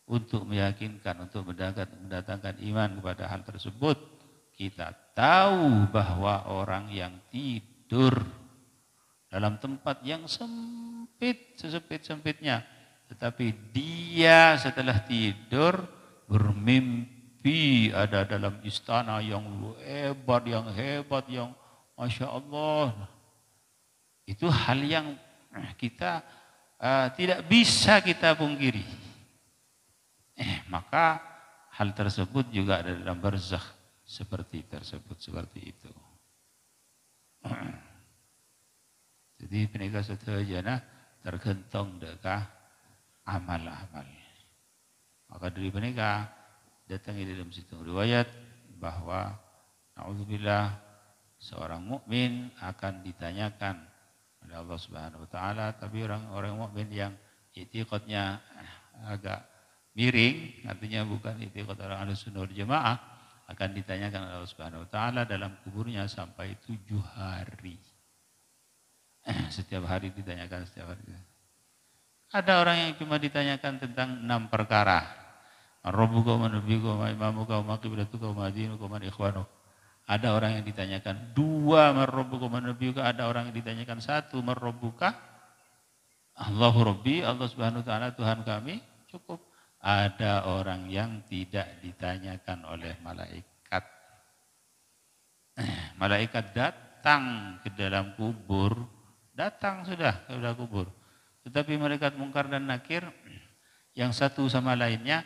[SPEAKER 1] untuk meyakinkan, untuk mendatangkan iman kepada hal tersebut, kita tahu bahwa orang yang tidur dalam tempat yang sempit, sesempit-sempitnya, tetapi dia setelah tidur bermimpi ada dalam istana yang hebat, yang Masya Allah. Itu hal yang kita tidak bisa kita pungkiri. Maka hal tersebut juga ada dalam barzakh seperti itu. Jadi penegak seterusnya tergantung dekah amal-amal. Maka dari penegak datang di dalam situ riwayat bahwa naudzubillah seorang mukmin akan ditanyakan oleh Allah Subhanahu wa taala, tapi orang-orang mukmin yang i'tiqadnya agak miring, artinya bukan i'tiqad orang Ahlussunnah wal Jamaah, akan ditanyakan oleh Allah Subhanahu wa taala dalam kuburnya sampai 7 hari. Setiap hari ditanyakan, setiap hari. Ada orang yang cuma ditanyakan tentang 6 perkara. Rabbuka wa nabiyuka wa imamuka wa qiblatuka wa dinuka wa ikhwanuka. Ada orang yang ditanyakan 2 marrabbuka wa nabiyuka, ada orang yang ditanyakan 1 marrabbuka. Allahu Rabbi, Allah Subhanahu wa taala Tuhan kami, cukup. Ada orang yang tidak ditanyakan oleh malaikat. Malaikat datang ke dalam kubur, datang sudah ke dalam kubur. Tetapi malaikat Munkar dan Nakir yang satu sama lainnya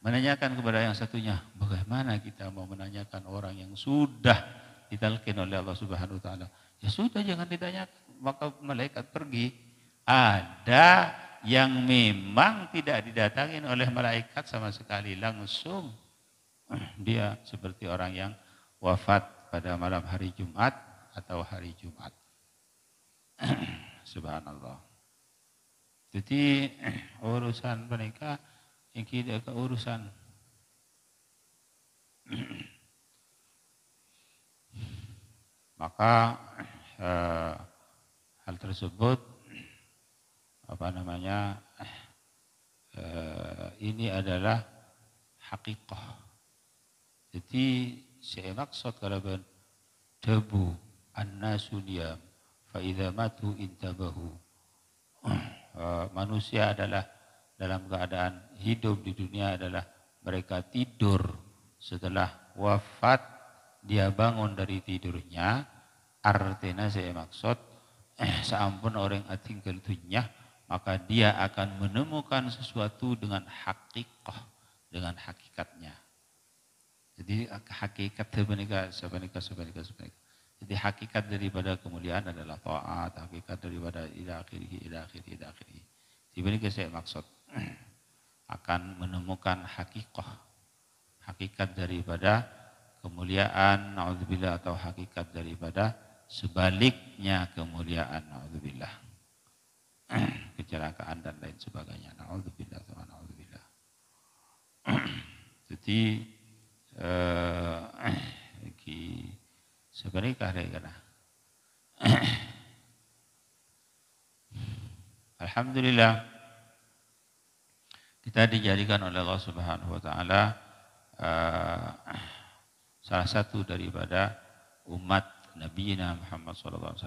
[SPEAKER 1] menanyakan kepada yang satunya, bagaimana kita mau menanyakan orang yang sudah ditalkin oleh Allah Subhanahu wa taala? Ya sudah, jangan ditanyakan, maka malaikat pergi. Ada yang memang tidak didatangin oleh malaikat sama sekali, langsung dia seperti orang yang wafat pada malam hari Jumat atau hari Jumat. Subhanallah. Jadi urusan mereka yang tidak ke urusan. Maka hal tersebut ini adalah hakikah. Jadi saya maksud kalau debu an-nasu niyam fa idza matu intabahu. Manusia adalah dalam keadaan hidup di dunia adalah mereka tidur, setelah wafat dia bangun dari tidurnya. Artinya saya maksud seampun orang tinggal dunia, maka dia akan menemukan sesuatu dengan hakikah, dengan hakikatnya. Jadi hakikat sebanika. Jadi hakikat daripada kemuliaan adalah taat, hakikat daripada ila akhirih. Sebenarnya saya maksud akan menemukan hakikat daripada kemuliaan, naudzubillah, atau hakikat daripada sebaliknya kemuliaan, naudzubillah, kecelakaan dan lain sebagainya, naudzubillah. Jadi sebenarnya karena alhamdulillah kita dijadikan oleh Allah Subhanahu wa taala salah satu daripada umat Nabi Muhammad SAW,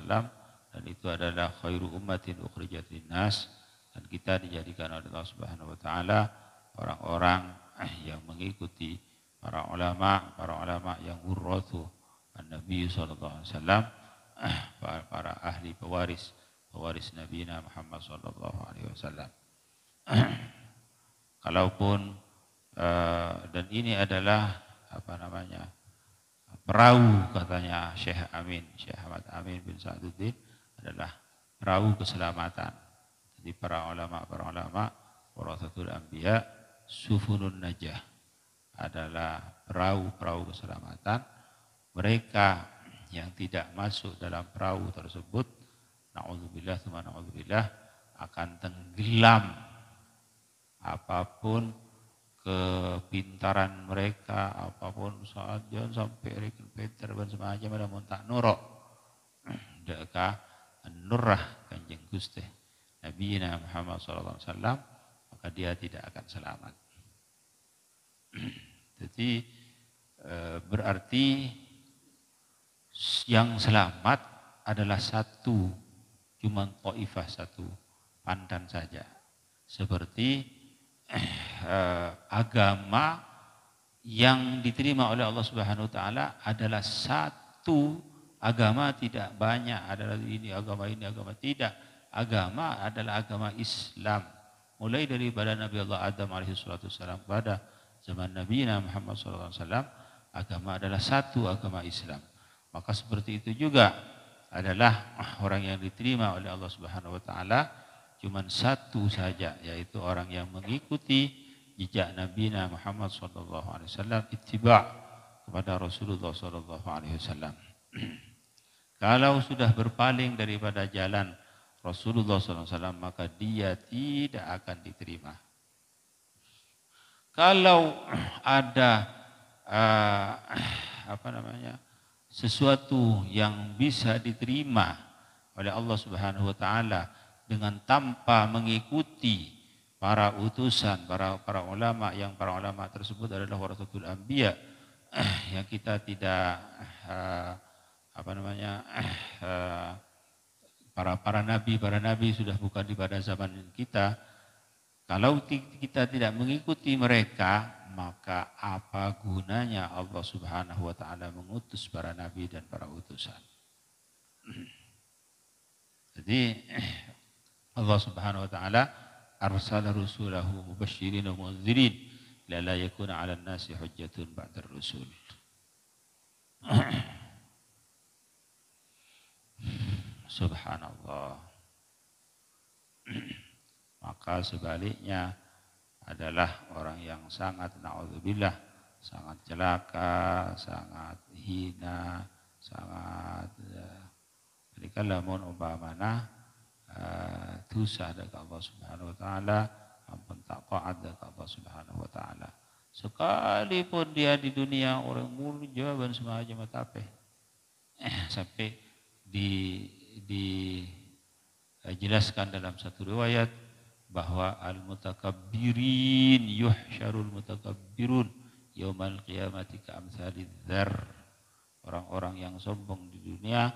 [SPEAKER 1] dan itu adalah khairu ummatin ukhrijat linnas, dan kita dijadikan oleh Allah Subhanahu wa taala orang-orang yang mengikuti para ulama yang wurrathu Nabi SAW, para ahli pewaris Nabi Muhammad SAW. Kalaupun dan ini adalah perahu, katanya Syekh Ahmad Amin bin Sa'duddin, adalah perahu keselamatan. Jadi para ulama warathatul anbiya sufunun najah, adalah perahu keselamatan. Mereka yang tidak masuk dalam perahu tersebut, na'udzubillah, akan tenggelam. Apapun kepintaran mereka, apapun saat jangan sampai rekin Peter dan semacam ada tak nurok. Deka nurah kanjeng Gusti Nabi Muhammad SAW, maka dia tidak akan selamat. Jadi berarti yang selamat adalah satu, cuma taifah, satu pandan saja. Seperti agama yang diterima oleh Allah Subhanahu wa taala adalah satu agama, tidak banyak, adalah ini agama tidak. Agama adalah agama Islam. Mulai daripada Nabi Allah Adam alaihi salatu wasallam pada zaman Nabi Muhammad sallallahu alaihi wasallam, agama adalah satu, agama Islam. Maka seperti itu juga adalah orang yang diterima oleh Allah Subhanahu wa taala cuman satu saja, yaitu orang yang mengikuti jejak Nabi Muhammad sallallahu alaihi wasallam, ittiba' kepada Rasulullah sallallahu alaihi wasallam. Kalau sudah berpaling daripada jalan Rasulullah SAW, maka dia tidak akan diterima. Kalau ada sesuatu yang bisa diterima oleh Allah Subhanahu wa taala dengan tanpa mengikuti para utusan, para ulama, yang para ulama tersebut adalah warasatul anbiya, yang kita tidak para nabi sudah bukan di pada zaman kita. Kalau kita tidak mengikuti mereka, maka apa gunanya Allah Subhanahu wa taala mengutus para nabi dan para utusan? Jadi Allah Subhanahu wa taala arsala rusulahu mubasysyirin wa mundzirin la yakuna 'alan nasi hujjatun ba'dar rusul. Subhanallah. Maka sebaliknya adalah orang yang sangat na'udzubillah, sangat celaka, sangat hina, sangat lamun umpamana dosa dekat Allah Subhanahu wa taala, ampun tak taat dekat Allah Subhanahu wa taala. Sekalipun dia di dunia orang mulia dan semacam apa, sampai dijelaskan dalam satu riwayat bahwa al-mutakabbirin yuhsyarul mutakabbirun yaumal qiyamati ka'amsalidz dzar. Orang-orang yang sombong di dunia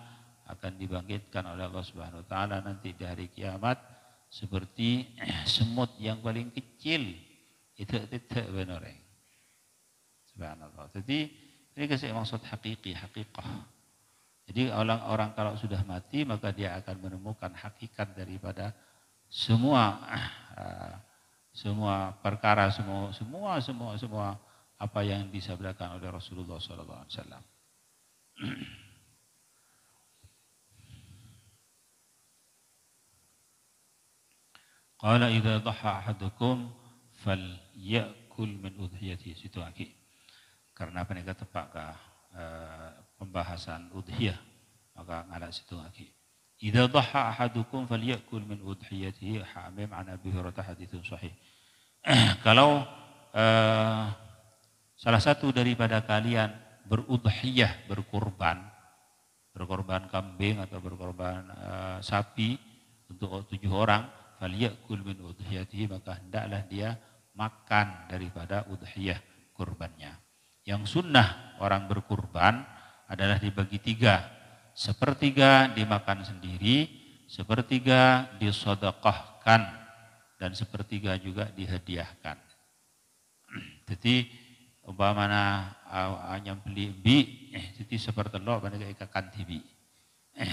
[SPEAKER 1] akan dibangkitkan oleh Allah Subhanahu wa taala nanti di hari kiamat seperti semut yang paling kecil. Itu benar. Subhanallah. Jadi ini kasih maksud hakikah. Jadi orang-orang kalau sudah mati maka dia akan menemukan hakikat daripada semua perkara, semua apa yang disabdakan oleh Rasulullah SAW. Qala idza dhaha ahadukum falyakul min udhiyati, situ lagi. Karena peneka tepak pembahasan udhiyah, maka ngalah situ lagi. Idza dhaha ahadukum falyakul min udhiyatihi, hamim an Abi Hurairah, haditsun sahih. Kalau salah satu daripada kalian berudhiyah, berkorban kambing atau berkorban sapi untuk 7 orang, falyakul min udhiyatihi, maka hendaklah dia makan daripada udhiyah, kurbannya. Yang sunnah orang berkurban adalah dibagi 3. Sepertiga dimakan sendiri, sepertiga disedekahkan, dan sepertiga juga dihadiahkan. Jadi umpamana hanya beli jadi sepertelok pada ikakan tibi.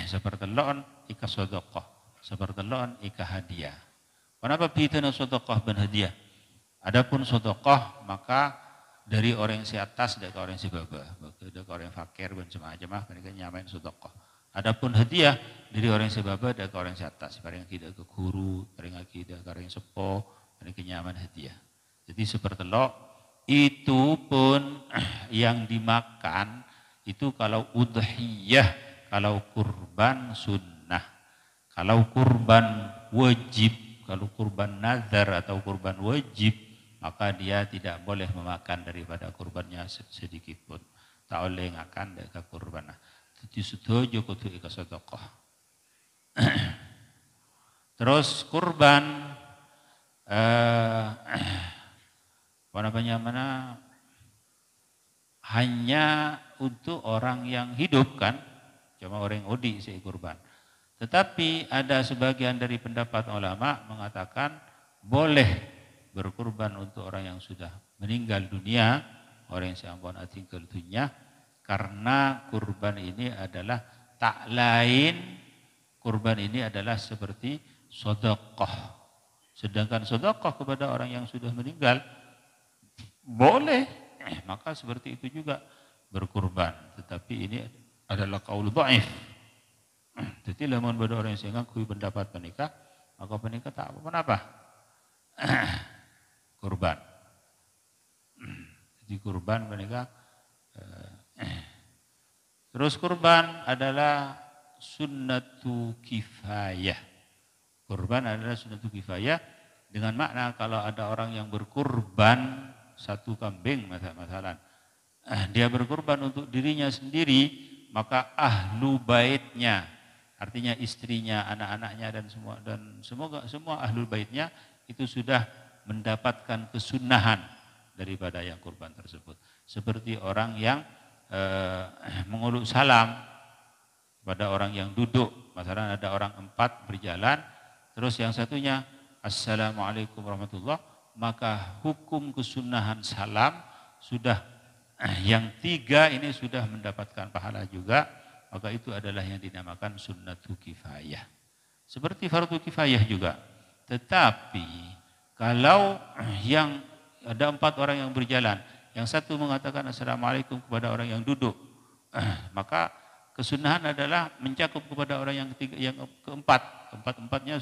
[SPEAKER 1] Sepertelok ika sedekah, sepertelok ika hadiah. Kenapa pitana sedekah dan hadiah? Adapun sedekah maka dari orang yang si atas dan orang yang si bawah, dari orang yang fakir dan semacam mereka nyamain sedekah. Adapun hadiah dari orang yang si bawah dan orang yang si atas, orang yang tidak ke guru, orang yang tidak ke orang yang sepo, mereka nyaman hadiah. Jadi sepertelok itu pun yang dimakan itu kalau udhiyah, kalau kurban sunnah. Kalau kurban wajib, kalau kurban nazar atau kurban wajib, maka dia tidak boleh memakan daripada kurbannya sedikit pun. Tak boleh ngakan dari kurban. Jadi setuju kudu ika sedekah. Terus kurban hanya untuk orang yang hidup kan, cuma orang yang odi si kurban. Tetapi ada sebagian dari pendapat ulama mengatakan boleh berkurban untuk orang yang sudah meninggal dunia, orang yang seampun tinggal dunia, karena kurban ini adalah tak lain, kurban ini adalah seperti sedekah. Sedangkan sedekah kepada orang yang sudah meninggal boleh, maka seperti itu juga berkurban. Tetapi ini adalah qaul dhaif. Jadi lamun pada orang yang saya ngakui pendapat penikah, maka penikah tak apa-apa. Kurban. Jadi kurban mereka. Terus kurban adalah sunnatu kifayah. Kurban adalah sunnatul kifayah dengan makna kalau ada orang yang berkurban satu kambing masalah. Dia berkurban untuk dirinya sendiri, maka ahlu baitnya, artinya istrinya, anak-anaknya dan semua ahlul baitnya itu sudah mendapatkan kesunahan daripada yang kurban tersebut. Seperti orang yang menguluk salam pada orang yang duduk, misalnya ada orang 4 berjalan, terus yang satunya assalamualaikum warahmatullah, maka hukum kesunahan salam sudah yang 3 ini sudah mendapatkan pahala juga, maka itu adalah yang dinamakan sunnatul kifayah. Seperti fardu kifayah juga. Tetapi kalau yang ada 4 orang yang berjalan, yang satu mengatakan assalamualaikum kepada orang yang duduk, maka kesunahan adalah mencakup kepada orang yang ketiga, yang keempat. Keempat-empatnya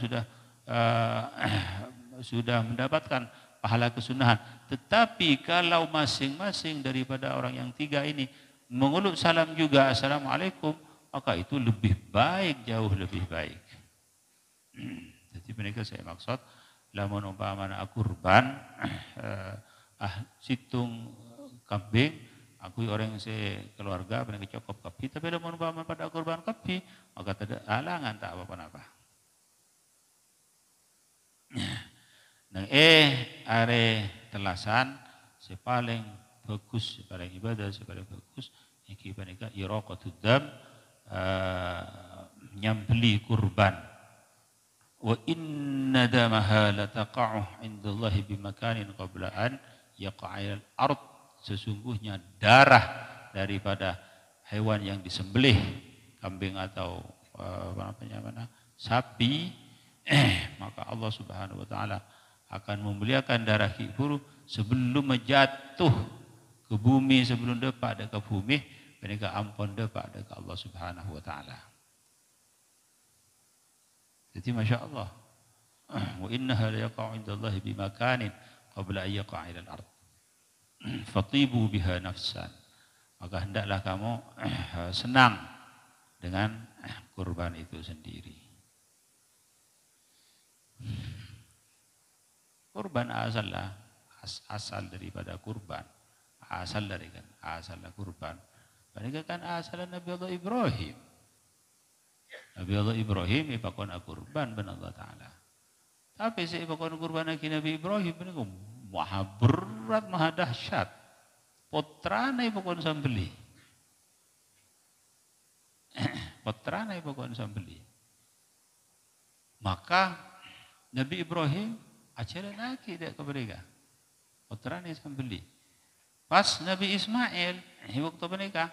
[SPEAKER 1] sudah mendapatkan pahala kesunahan. Tetapi kalau masing-masing daripada orang yang 3 ini menguluk salam juga assalamualaikum, maka itu lebih baik, jauh lebih baik. Jadi mereka saya maksud lamun umpamana kurban situng kambing, aku orang keluarga mereka cukup kapi, tapi lamun umpamana pada kurban kapi, maka tidak halangan tak apa-apa. Nang are telasan sepaling bagus, sepaling ibadah, sepaling bagus iki panika iraqatud dam, nyambeli kurban. Wa inna damaha la taqa'u 'indallahi bimakanin qabla an yaqa'il ard. Sesungguhnya darah daripada hewan yang disembelih, kambing atau sapi, maka Allah Subhanahu wa taala akan memuliakan darah kiburu sebelum menjatuh ke bumi, sebelum depak ke bumi, mereka ampun depak ke Allah Subhanahu wa taala. Jadi Masya Allah, wa innaha la yaqa'u 'indallahi bimakanin qabla an yaqa'a 'alal ard. Fatibu biha nafsan. Maka hendaklah kamu senang dengan kurban itu sendiri. Kurban asal daripada kurban, asal kurban. Mereka kan asal Nabi Allah Ibrahim. Nabi Allah Ibrahim ipakon kurban ben Allah Taala. Tapi si ipakon kurban lagi Nabi Ibrahim ini maha berat, maha dahsyat. Putrana ipakon sambeli. Putrana ipakon sambeli. Maka Nabi Ibrahim ajaran lagi dia ke mereka. Putranya sambeli. Pas Nabi Ismail, waktu mereka,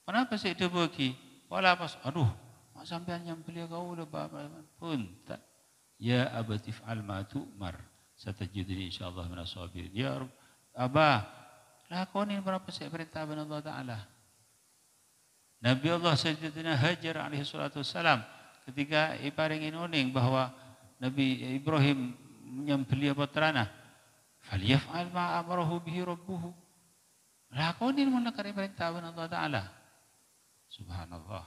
[SPEAKER 1] kenapa sih dia bagi? Wala pas, aduh, mak sampean nyambeli kau udah pun tak. Ya abatif al ma tu'mar, satajidni insyaallah minas sabirin. Ya Abah, lakonin berapa sih perintah Allah Taala. Nabi Allah Sayyidina Hajar alaihi salatu wassalam ketika iparingin uning bahwa Nabi Ibrahim menyembelih putrana, falyaf'al ma amarahu bihi rabbuhu. Lakonin menekari perintah Allah Ta'ala. Subhanallah.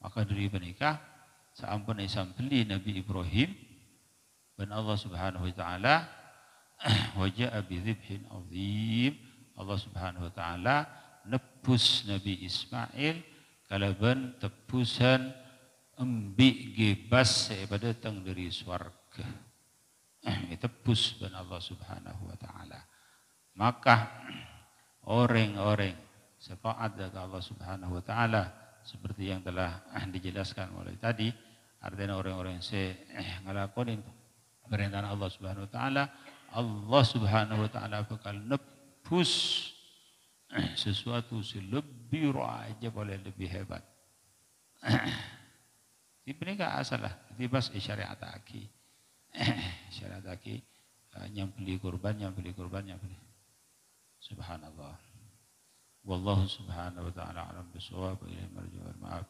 [SPEAKER 1] Maka dari menikah, seampun disembelih Nabi Ibrahim, dan Allah Subhanahu Wa Ta'ala, waja'a bidhibhin azim, Allah Subhanahu Wa Ta'ala nebus Nabi Ismail, kalaban tebusan embik gebas daripada datang dari swarga. Tebus ben Allah Subhanahu wa taala. Maka orang-orang setaat kepada Allah Subhanahu wa taala seperti yang telah dijelaskan oleh tadi, artinya orang-orang yang ngalakonin perintah Allah Subhanahu wa taala, Allah Subhanahu wa taala bakal nebus sesuatu lebih rajab oleh lebih hebat. Di mereka asalah, di bas syariat aki, syariat aki, nyambeli kurban. Subhanallah. Wallahu subhanahu wa ta'ala alam bisawab, ilaihi marji'ul ma'ab.